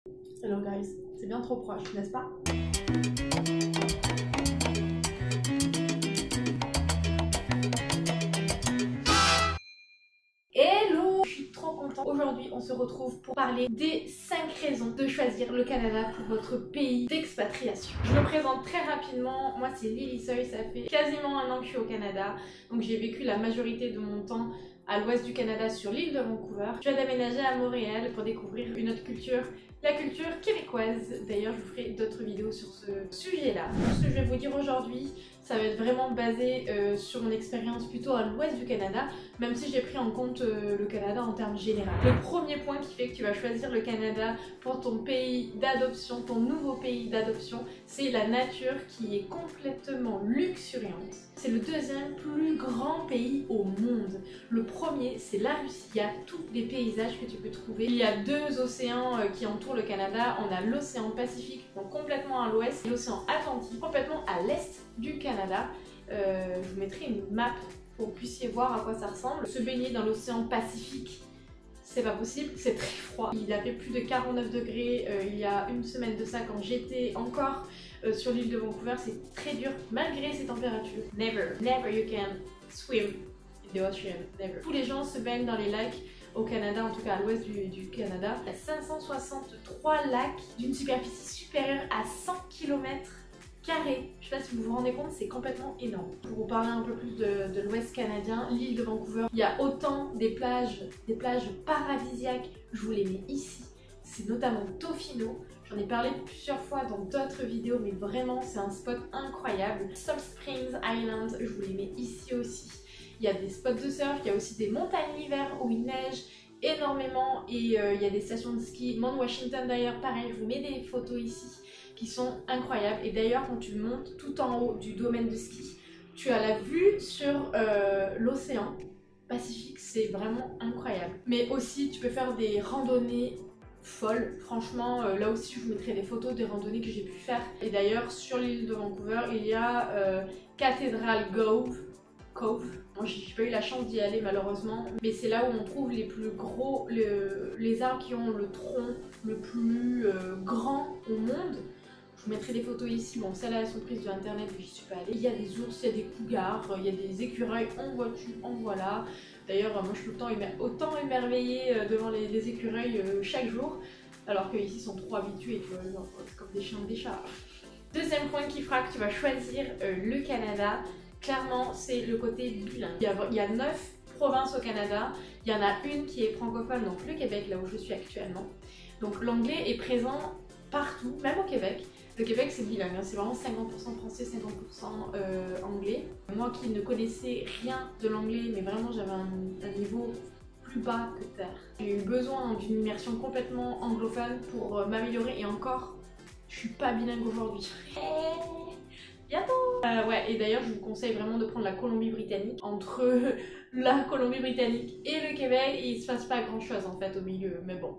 Hello guys, c'est bien trop proche, n'est-ce pas? Hello! Je suis trop contente. Aujourd'hui, on se retrouve pour parler des 5 raisons de choisir le Canada pour votre pays d'expatriation. Je me présente très rapidement. Moi, c'est Lily Soy. Ça fait quasiment un an que je suis au Canada. Donc, j'ai vécu la majorité de mon temps à l'ouest du Canada sur l'île de Vancouver. Je viens d'aménager à Montréal pour découvrir une autre culture, la culture québécoise. D'ailleurs, je vous ferai d'autres vidéos sur ce sujet-là. Ce que je vais vous dire aujourd'hui, ça va être vraiment basé sur mon expérience plutôt à l'ouest du Canada, même si j'ai pris en compte le Canada en termes généraux. Le premier point qui fait que tu vas choisir le Canada pour ton pays d'adoption, ton nouveau pays d'adoption, c'est la nature qui est complètement luxuriante. C'est le deuxième plus grand pays au monde. Le premier, c'est la Russie. Il y a tous les paysages que tu peux trouver. Il y a 2 océans qui entourent le Canada. On a l'océan Pacifique, donc complètement à l'ouest, et l'océan Atlantique, complètement à l'est du Canada. Je vous mettrai une map pour que vous puissiez voir à quoi ça ressemble. Se baigner dans l'océan Pacifique, c'est pas possible, c'est très froid. Il a fait plus de 49 degrés il y a une semaine de ça quand j'étais encore sur l'île de Vancouver. C'est très dur malgré ces températures. Never you can swim in the ocean, never. Tous les gens se baignent dans les lacs au Canada, en tout cas à l'ouest du Canada. Il y a 563 lacs d'une superficie supérieure à 100 km². Je sais pas si vous vous rendez compte, c'est complètement énorme. Pour vous parler un peu plus de l'ouest canadien, l'île de Vancouver, il y a autant des plages paradisiaques, je vous les mets ici. C'est notamment Tofino, j'en ai parlé plusieurs fois dans d'autres vidéos, mais vraiment c'est un spot incroyable. Salt Springs Island, je vous les mets ici aussi. Il y a des spots de surf, il y a aussi des montagnes l'hiver où il neige énormément et il y a des stations de ski. Mount Washington d'ailleurs, pareil, je vous mets des photos ici qui sont incroyables. Et d'ailleurs, quand tu montes tout en haut du domaine de ski, tu as la vue sur l'océan Pacifique, c'est vraiment incroyable. Mais aussi, tu peux faire des randonnées folles. Franchement, là aussi, je vous mettrai des photos des randonnées que j'ai pu faire. Et d'ailleurs, sur l'île de Vancouver, il y a Cathedral Cove. Moi, j'ai pas eu la chance d'y aller malheureusement, mais c'est là où on trouve les plus gros, les arbres qui ont le tronc le plus grand au monde. Je vous mettrai des photos ici, bon celles-là elles sont prises de internet, j'y suis pas allée. Il y a des ours, il y a des cougars, il y a des écureuils, en vois-tu, en voilà. D'ailleurs moi je suis autant émerveillée devant les écureuils chaque jour, alors qu'ici ils sont trop habitués, tu vois, c'est comme des chiens ou des chats. Deuxième point qui fera que tu vas choisir le Canada, clairement c'est le côté bilingue. Il y a 9 provinces au Canada, il y en a une qui est francophone, donc le Québec, là où je suis actuellement. Donc l'anglais est présent partout, même au Québec. Le Québec c'est bilingue, hein, c'est vraiment 50% français, 50% anglais. Moi qui ne connaissais rien de l'anglais, mais vraiment j'avais un niveau plus bas que terre. J'ai eu besoin d'une immersion complètement anglophone pour m'améliorer et encore, je suis pas bilingue aujourd'hui. Bientôt! Ouais, et d'ailleurs je vous conseille vraiment de prendre la Colombie-Britannique. Entre la Colombie-Britannique et le Québec, il se passe pas grand chose en fait au milieu, mais bon,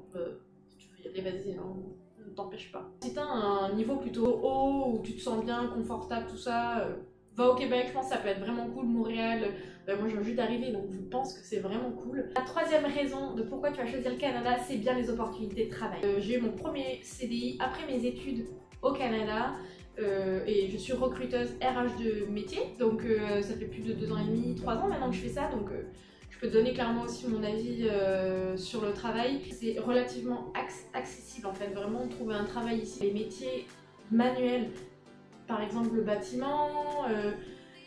si tu veux y aller, vas-y, hein, ne t'empêche pas. Si t'as un niveau plutôt haut, où tu te sens bien, confortable, tout ça, va au Québec, je pense que ça peut être vraiment cool. Montréal, moi je viens juste d'arriver donc je pense que c'est vraiment cool. La troisième raison de pourquoi tu vas choisir le Canada, c'est bien les opportunités de travail. J'ai eu mon premier CDI après mes études au Canada. Et je suis recruteuse RH de métier, donc ça fait plus de 2 ans et demi, 3 ans maintenant que je fais ça, donc je peux te donner clairement aussi mon avis sur le travail. C'est relativement accessible en fait, vraiment trouver un travail ici. Les métiers manuels, par exemple le bâtiment,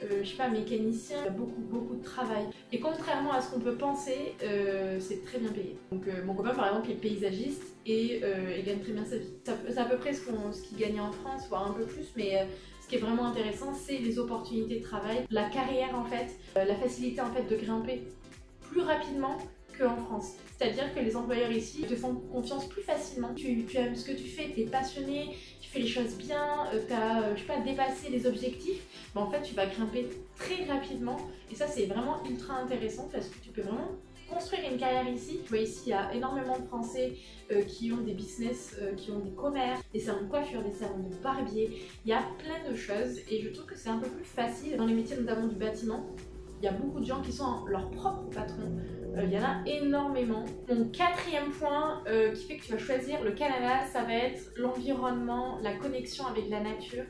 je sais pas, mécanicien, il y a beaucoup de travail. Et contrairement à ce qu'on peut penser, c'est très bien payé. Donc mon copain par exemple est paysagiste et il gagne très bien sa vie. C'est à peu près ce qu'il gagnait en France, voire un peu plus, mais ce qui est vraiment intéressant, c'est les opportunités de travail, la carrière en fait, la facilité en fait de grimper plus rapidement qu'en France. C'est-à-dire que les employeurs ici te font confiance plus facilement. Tu aimes ce que tu fais, tu es passionné, tu fais les choses bien, tu as, je sais pas, dépassé les objectifs, mais en fait tu vas grimper très rapidement et ça c'est vraiment ultra intéressant parce que tu peux vraiment construire une carrière ici. Tu vois ici il y a énormément de Français qui ont des business, qui ont des commerces, des salons de coiffure, des salons de barbier, il y a plein de choses et je trouve que c'est un peu plus facile dans les métiers notamment du bâtiment il y a beaucoup de gens qui sont leurs propres patrons. Il y en a énormément. Mon quatrième point qui fait que tu vas choisir le Canada, ça va être l'environnement, la connexion avec la nature.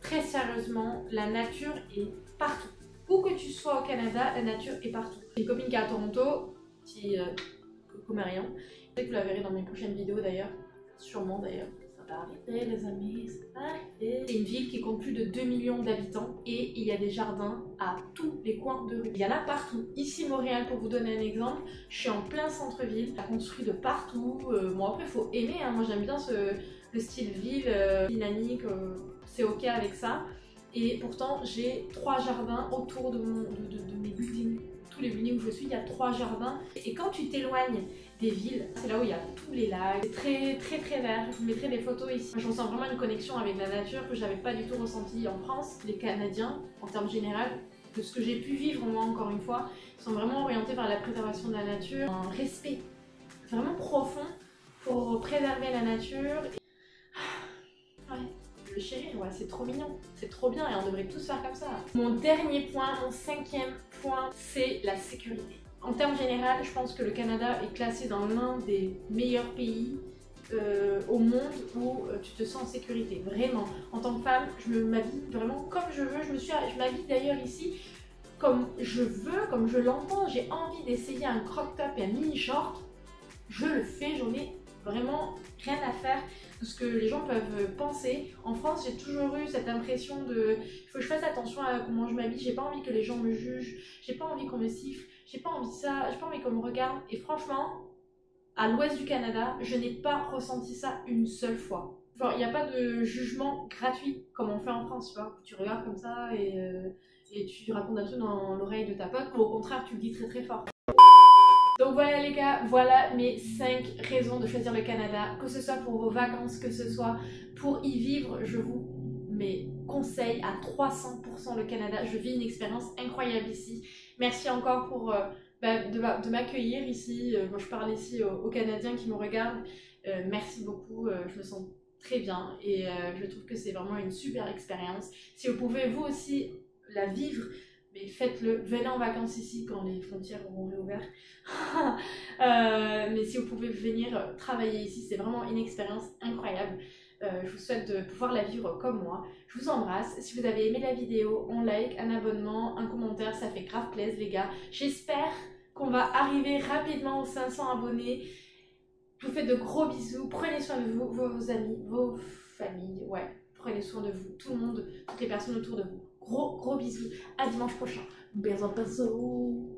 Très sérieusement, la nature est partout. Où que tu sois au Canada, la nature est partout. J'ai une copine qui est à Toronto, petit coucou Marion. Peut-être que vous la verrez dans mes prochaines vidéos d'ailleurs. Sûrement d'ailleurs. Ça va arriver les amis, ça va arriver. C'est une ville qui compte plus de 2 millions d'habitants et il y a des jardins à tous les coins de rue. Il y en a partout. Ici Montréal, pour vous donner un exemple, je suis en plein centre-ville, construit de partout. Bon après il faut aimer, hein. Moi j'aime bien le style ville, dynamique, c'est ok avec ça. Et pourtant j'ai 3 jardins autour de mes buildings. Tous les buildings où je suis, il y a 3 jardins. Et quand tu t'éloignes des villes, c'est là où il y a tous les lacs, c'est très vert. Je vous mettrai des photos ici. Je ressens vraiment une connexion avec la nature que j'avais pas du tout ressenti en France. Les Canadiens, en termes général, de ce que j'ai pu vivre moi encore une fois, sont vraiment orientés vers la préservation de la nature, un respect vraiment profond pour préserver la nature. Ouais. Le chérir, ouais, c'est trop mignon, c'est trop bien et on devrait tous faire comme ça. Mon dernier point, mon 5e point, c'est la sécurité. En termes généraux, je pense que le Canada est classé dans l'un des meilleurs pays au monde où tu te sens en sécurité. Vraiment, en tant que femme, je m'habille vraiment comme je veux. Je m'habille d'ailleurs ici comme je veux, comme je l'entends. J'ai envie d'essayer un crop top et un mini short. Je le fais, j'en ai vraiment rien à faire de ce que les gens peuvent penser. En France, j'ai toujours eu cette impression de il faut que je fasse attention à comment je m'habille, j'ai pas envie que les gens me jugent, j'ai pas envie qu'on me siffle, j'ai pas envie de ça, j'ai pas envie qu'on me regarde. Et franchement, à l'ouest du Canada, je n'ai pas ressenti ça une seule fois. Genre, il n'y a pas de jugement gratuit comme on fait en France, tu vois. Tu regardes comme ça et tu racontes un truc dans l'oreille de ta pote, ou au contraire, tu le dis très fort. Donc voilà les gars, voilà mes 5 raisons de choisir le Canada, que ce soit pour vos vacances, que ce soit pour y vivre, je vous conseille à 300% le Canada. Je vis une expérience incroyable ici. Merci encore pour de m'accueillir ici. Moi je parle ici aux Canadiens qui me regardent. Merci beaucoup, je me sens très bien et je trouve que c'est vraiment une super expérience. Si vous pouvez vous aussi la vivre, mais faites-le, venez en vacances ici quand les frontières auront réouvert. Mais si vous pouvez venir travailler ici, c'est vraiment une expérience incroyable. Je vous souhaite de pouvoir la vivre comme moi. Je vous embrasse. Si vous avez aimé la vidéo, un like, un abonnement, un commentaire, ça fait grave plaisir les gars. J'espère qu'on va arriver rapidement aux 500 abonnés. Je vous fais de gros bisous. Prenez soin de vous, vos amis, vos familles. Ouais, prenez soin de vous, tout le monde, toutes les personnes autour de vous. Gros bisous, à dimanche prochain. Bisous.